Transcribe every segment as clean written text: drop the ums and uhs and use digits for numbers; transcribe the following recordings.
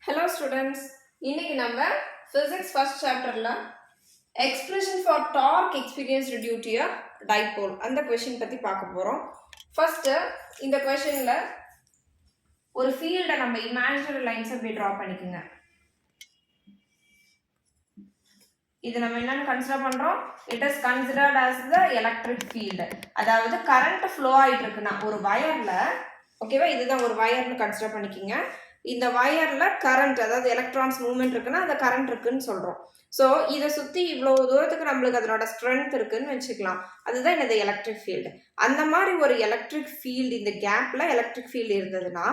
Hello students, இன்னைக்கு நம்ம physics first chapterல expression for torque experienced due to a dipole அந்த question பத்தி பார்க்க போறோம். First இந்த questionல ஒரு field நம்ம imaginary lines அப்படி draw பண்ணிக்கங்க. இது நம்ம என்னன்னு கன்சிடர் பண்றோம்? It is considered as the electric field. அதாவது current flow ஆயிட்டு இருக்குன்னா ஒரு வயர்ல ஓகேவா, இதுதான் ஒரு வயர்னு கன்சிடர் பண்ணிக்கங்க. இந்த வயர்ல கரண்ட், அதாவது எலக்ட்ரான்ஸ் மூவ்மெண்ட் இருக்குன்னா அந்த கரண்ட் இருக்குன்னு சொல்றோம். ஸோ இதை சுத்தி இவ்வளவு தூரத்துக்கு நம்மளுக்கு அதனோட ஸ்ட்ரென்த் இருக்குன்னு வச்சுக்கலாம். அதுதான் என்னது எலக்ட்ரிக் ஃபீல்டு. அந்த மாதிரி ஒரு எலக்ட்ரிக் ஃபீல்டு, இந்த கேப்ல எலக்ட்ரிக் ஃபீல்டு இருந்ததுன்னா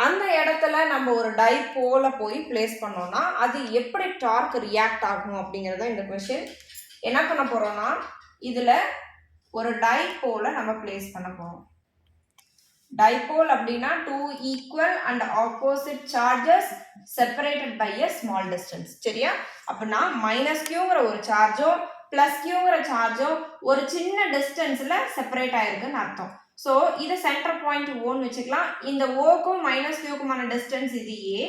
அந்த இடத்துல நம்ம ஒரு டைபோல போய் பிளேஸ் பண்ணோம்னா அது எப்படி டார்க் ரியாக்ட் ஆகும் அப்படிங்கறத இந்த கொஸ்டின். என்ன பண்ண போறோம்னா இதுல ஒரு டைபோல நம்ம பிளேஸ் பண்ண போறோம். Dipole அப்படின்னா two equal and opposite charges separated by a small distance. சரியா? அப்படின்னா மைனஸ் கியூங்கிற ஒரு சார்ஜோ பிளஸ் கியூங்கிற சார்ஜோ ஒரு சின்ன டிஸ்டன்ஸ்ல செப்பரேட் ஆயிருக்குன்னு அர்த்தம். ஸோ இது சென்டர் பாயிண்ட் ஓன்னு வச்சுக்கலாம். இந்த ஓக்கும் மைனஸ் கியூக்குமான டிஸ்டன்ஸ் இது ஏ,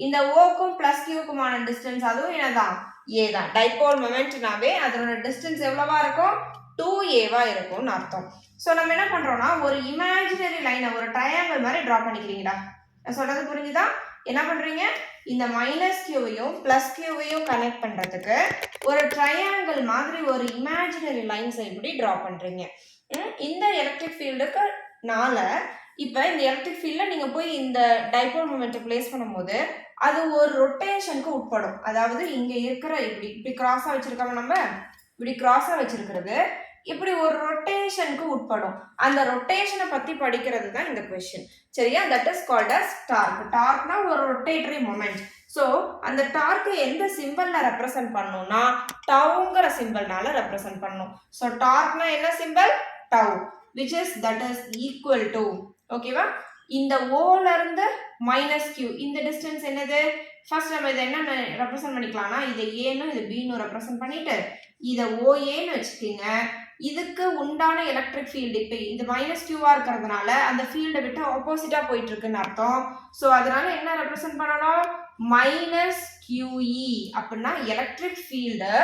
இந்த ஓக்கும் பிளஸ் கியூக்குமான டிஸ்டன்ஸ் அதுவும் என்னதான் ஏ தான். டைபோல் மொமெண்ட்னாவே அதனோட டிஸ்டன்ஸ் எவ்வளவா இருக்கும்? 2a இருக்கும்னு அர்த்தம். ஸோ நம்ம என்ன பண்றோம்னா ஒரு இமேஜினரி லைனை ஒரு ட்ரையாங்கிள் மாதிரி டிரா பண்ணிக்கிறீங்களா? நான் சொல்றது புரிஞ்சுதா? என்ன பண்றீங்க, இந்த மைனஸ் கியூவையும் பிளஸ் கியூவையும் கனெக்ட் பண்றதுக்கு ஒரு ட்ரையாங்கிள் மாதிரி ஒரு இமேஜினரி லைன்ஸை இப்படி டிரா பண்றீங்க. இந்த எலக்ட்ரிக் ஃபீல்டுக்கு நால இப்ப இந்த எலக்ட்ரிக் ஃபீல்ட்ல நீங்க போய் இந்த டைபோல் மொமெண்ட்டை பிளேஸ் பண்ணும்போது அது ஒரு ரொட்டேஷனுக்கு உட்படும். அதாவது இங்க இருக்கிற இப்படி கிராஸா வச்சிருக்காம நம்ம இப்படி கிராஸா வச்சிருக்கிறது இப்படி ஒரு ரொட்டேஷனுக்கு உட்படும். அந்த ரொட்டேஷனை பத்தி படிக்கிறது தான் இந்த கொஸ்டின். சரியா? That is called as torque. டார்க்னா ஒரு ரொட்டேட்டரி மொமெண்ட். ஸோ அந்த டார்க் எந்த சிம்பிள்ல ரெப்ரசென்ட் பண்ணணும்னா டவுங்கிற சிம்பிள்னால ரெப்ரசென்ட் பண்ணணும். ஸோ டார்க்னா என்ன simple? Tau, which is that is equal to, ஓகேவா, இந்த ஓல இருந்து மைனஸ் கியூ, இந்த டிஸ்டன்ஸ் என்னது? ஃபர்ஸ்ட் நம்ம இதை என்ன ரெப்ரசென்ட் பண்ணிக்கலாம்னா இதை ஏன்னு இது பின்னு ரெப்ரசென்ட் பண்ணிட்டு இதை ஓஏன்னு வச்சுக்கோங்க. இதுக்கு உண்டான எலக்ட்ரிக் ஃபீல்டு இப்போ இது மைனஸ் கியூவா இருக்கிறதுனால அந்த ஃபீல்டை விட்டு ஆப்போசிட்டா போயிட்டு இருக்குன்னு அர்த்தம். ஸோ அதனால என்ன ரெப்ரசென்ட் பண்ணணும்? மைனஸ் கியூஇ அப்படின்னா எலக்ட்ரிக் ஃபீல்டு.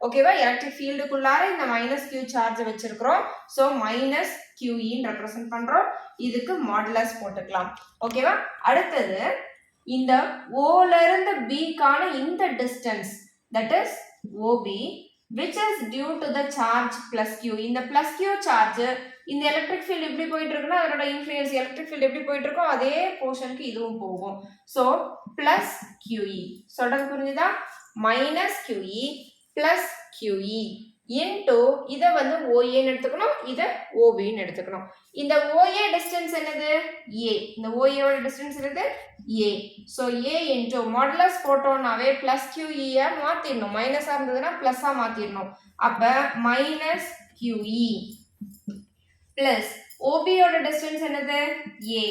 ஓகேவா? எலக்ட்ரிக் ஃபீல்டுக்குள்ளார இந்த மைனஸ் கியூ சார்ஜ் வச்சிருக்கிறோம். ஸோ மைனஸ் கியூஇன்னு ரெப்ரசென்ட் பண்றோம். இதுக்கு மாடுலஸ் போட்டுக்கலாம். ஓகேவா? அடுத்தது இந்த ஓல இருந்து பிக்கான இந்த distance that is o which is due to the charge plus q. இந்த plus q சார்ஜ் இந்த எலக்ட்ரிக் ஃபீல்ட் எப்படி போயிட்டு இருக்குன்னா அதோட இன்ஃப்ளூயன்ஸ் எலக்ட்ரிக் ஃபீல்ட் எப்படி போயிட்டு இருக்கோ அதே போர்ஷனுக்கு இதுவும் போகும். So plus QE. சொல்றது புரிஞ்சுதா? Minus QE plus QE into இதை வந்து OAன்னு எடுத்துக்கணும், இதை OBன்னு எடுத்துக்கணும். இந்த OA டிஸ்டன்ஸ் என்னது? A. இந்த OAயோட டிஸ்டன்ஸ் என்னது? A. So A into modulus போட்டோம்னாவே பிளஸ் QE மாத்திடணும். மைனஸா இருந்ததுன்னா பிளஸ்ஸா மாத்திடணும். அப்ப மைனஸ் QE பிளஸ் OBயோட டிஸ்டன்ஸ் என்னது? A.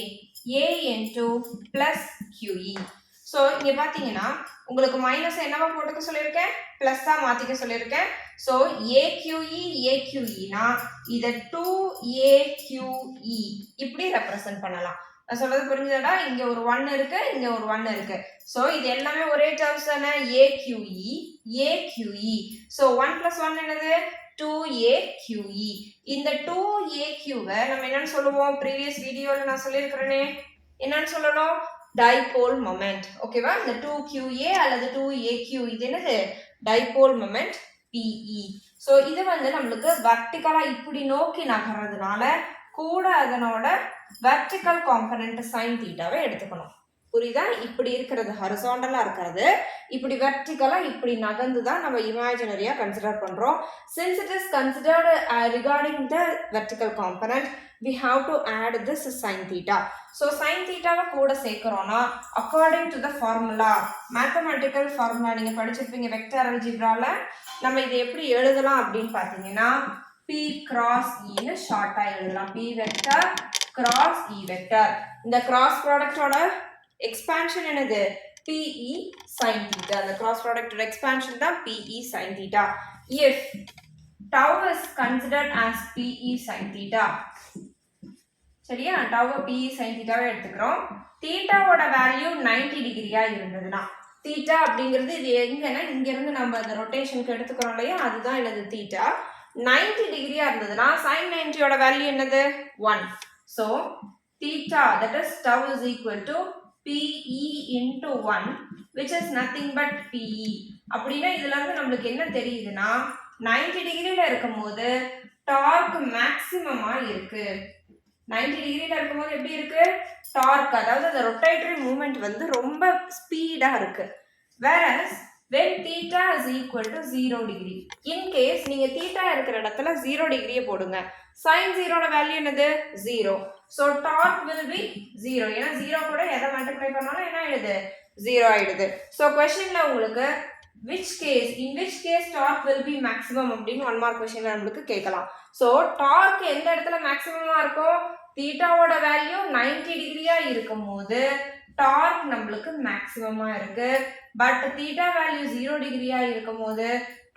A into plus QE. So இங்க பாத்தீங்கன்னா உங்களுக்கு மைனஸ் என்னவா போட்டுக்க சொல்லியிருக்கேன்? பிளஸ்ஸா மாத்திக்க சொல்லியிருக்கேன். ஸோ AQE AQEனா இதை 2AQE இப்படி ரெப்ரசென்ட் பண்ணலாம். நான் சொல்றது புரிஞ்சுதா? இங்க ஒரு 1 இருக்கு, இங்க ஒரு 1 இருக்கு. ஸோ இது எல்லாமே ஒரே டேர்ம்ஸ் தானே? AQE AQE. ஸோ 1 + 1 என்னது? 2AQE. இந்த 2AQவை நம்ம என்னன்னு சொல்லுவோம்? ப்ரீவியஸ் வீடியோல நான் சொல்லியிருக்கிறேனே, என்னன்னு சொல்லணும்? Dipole moment. ஓகேவா? இந்த 2QA அல்லது 2AQ இது என்னது? Dipole moment PE. ஸோ இது வந்து நம்மளுக்கு வெர்டிகலா இப்படி நோக்கி நகர்றதுனால கூட அதனோட வெர்டிகல் காம்பனன்ட் sin தீட்டாவை எடுத்துக்கணும். புரியுதா? இப்படி இருக்கிறது ஹரிசாண்டலா இருக்கிறது இப்படி வெர்டிகலா இப்படி நகர்ந்து தான் நம்ம இமேஜினரியா கன்சிடர் பண்றோம். Since it is considered regarding the vertical component, we have to add this sin theta. So sin thetaவை கூட சேர்க்கிறோம்னா according to the formula, mathematical formula நீங்க படிச்சிருப்பீங்க வெக்டர் அல்ஜிப்ரால. நம்ம இதை எப்படி எழுதலாம் அப்படின்னு பாத்தீங்கன்னா P cross E ன்னு ஷார்ட்டா எழுதலாம். P vector cross E vector. இந்த கிராஸ் ப்ராடக்டோட எக்ஸ்பான்ஷன் என்னது? PE sin theta. அந்த கிராஸ் ப்ராடக்டோட எக்ஸ்பான்ஷன் தான் PE sin theta. If tau is considered as PE sin theta, சரியா? tau p sin தீட்டாவை எடுத்துக்கிறோம். தீட்டாவோட வேல்யூ 90 டிகிரியா இருந்ததுன்னா தீட்டா அப்படிங்கிறது இது எங்கன்னா இங்க இருந்து நம்ம அந்த ரொட்டேஷனுக்கு எடுத்துக்கிறோம் இல்லையா, அதுதான் என்னது தீட்டா. 90 டிகிரியா இருந்ததுன்னா sin 90 ஓட வேல்யூ என்னது 1. so theta that is tau is equal to pe into 1 which is nothing but pe. அப்படின்னா இதுல இருந்து நமக்கு என்ன தெரியுதுன்னா 90 டிகிரில இருக்கும்போது டார்க் மேக்ஸிமமா இருக்கு. 90 டிகிரில இருக்கும்போது எப்படி இருக்கு? டார்க், அதாவது அந்த ரொட்டேட்டரி மூவ்மெண்ட் வந்து ரொம்ப ஸ்பீடா இருக்கு. whereas when theta is equal to 0 degree, in case நீங்க theta இருக்கிற இடத்துல 0 டிகிரியை போடுங்க, sin 0 ஓட வேல்யூ என்னது 0. so torque will be 0. ஏன்னா 0 கூட எதை மல்டிப்ளை பண்ணாலும் என்ன ஆயிடுது 0 ஆயிடுது. so questionல உங்களுக்கு in which case torque will be maximum அப்படின்னு 1 mark questionல நம்மளுக்கு கேட்கலாம். so torque எந்த இடத்துல மேக்ஸிமமா இருக்கும்? தீட்டாவோட வேல்யூ 90 டிகிரியா இருக்கும்போது டார்க் நம்மளுக்கு மேக்ஸிமமா இருக்கு. பட் தீட்டா வேல்யூ 0 டிகிரியா இருக்கும்போது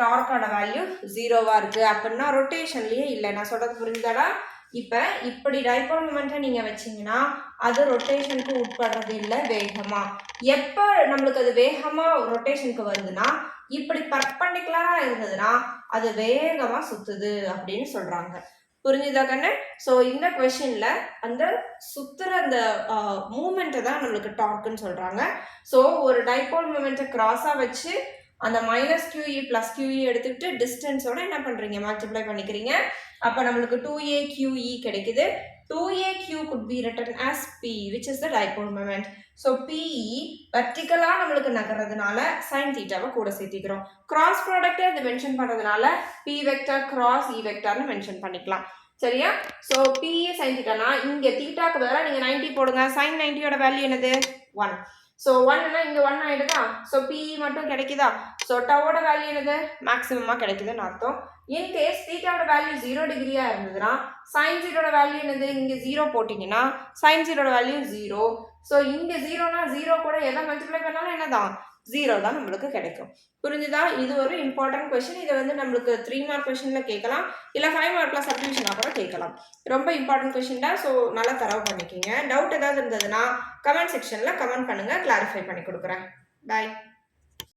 டார்க்கோட வேல்யூ 0வா இருக்கு. அப்படின்னா ரொட்டேஷன்லயே இல்லை. நான் சொல்றது புரிஞ்சுதாடா? இப்ப இப்படி டைபோல் மொமெண்ட்டை நீங்க வச்சீங்கன்னா அது ரொட்டேஷனுக்கு உட்படுறது இல்லை வேகமா. எப்ப நம்மளுக்கு அது வேகமா ரொட்டேஷனுக்கு வருதுன்னா இப்படி பர்பெண்டிகுலரா இருந்ததுன்னா அது வேகமா சுத்துது அப்படின்னு சொல்றாங்க. புரிஞ்சுதா கண்ணு? ஸோ இந்த கொஸ்டின்ல அந்த சுத்துற அந்த மூமெண்ட்டை தான் நம்மளுக்கு டார்க்குன்னு சொல்றாங்க. ஸோ ஒரு டைபோல் மூமெண்ட்டை கிராஸா வச்சு அந்த மைனஸ் QE பிளஸ் QE எடுத்துக்கிட்டு டிஸ்டன்ஸோட என்ன பண்றீங்க? மல்டிப்ளை பண்ணிக்கிறீங்க. அப்போ நம்மளுக்கு 2AQE கிடைக்குது. 2AQ could be written as P, which is the dipole moment. so PE வெர்டிகலா நம்மளுக்கு நகர்றதுனால sin தீட்டாவை கூட சேர்த்திக்கிறோம். கிராஸ் ப்ராடக்ட்டை இது மென்ஷன் பண்றதுனால P வெக்டர் கிராஸ் E வெக்டர்னு மென்ஷன் பண்ணிக்கலாம். சரியா? so PE sin தீட்டானா இங்க தீட்டாக்கு பதிலாக நீங்க 90 போடுங்க. sin 90 ஓட வேல்யூ என்னது 1. so 1னா இங்க 1 ஆயிடுதா? so PE மட்டும் கிடைக்குதா? so டவோட வேல்யூ என்னது மேக்ஸிமமா கிடைக்குதுன்னு அர்த்தம். இன் கேஸ் தீட்டாவோட வேல்யூ 0 டிகிரியா இருந்ததுன்னா sin 0 வேல்யூ என்னது? இங்க 0 போட்டீங்கன்னா sin 0 வேல்யூ 0. so இங்க 0னா 0 கூட எதை மல்டிப்ளை பண்ணாலும் என்னதான் 0 தான் நம்மளுக்கு கிடைக்கும். புரிஞ்சுதா? இது ஒரு இம்பார்ட்டன்ட் கொஸ்டின். இதை வந்து நம்மளுக்கு 3 மார்க் கொஸ்டின்ல கேட்கலாம், இல்லை 5 மார்க்ல சப்டிவிஷனா கூட கேட்கலாம். ரொம்ப இம்பார்ட்டன்ட் கொஸ்டின் தான். ஸோ நல்லா தரவு பண்ணிக்கிங்க. டவுட் ஏதாவது இருந்ததுன்னா கமெண்ட் செக்ஷன்ல கமெண்ட் பண்ணுங்க, கிளாரிஃபை பண்ணி கொடுக்குறேன். பாய்.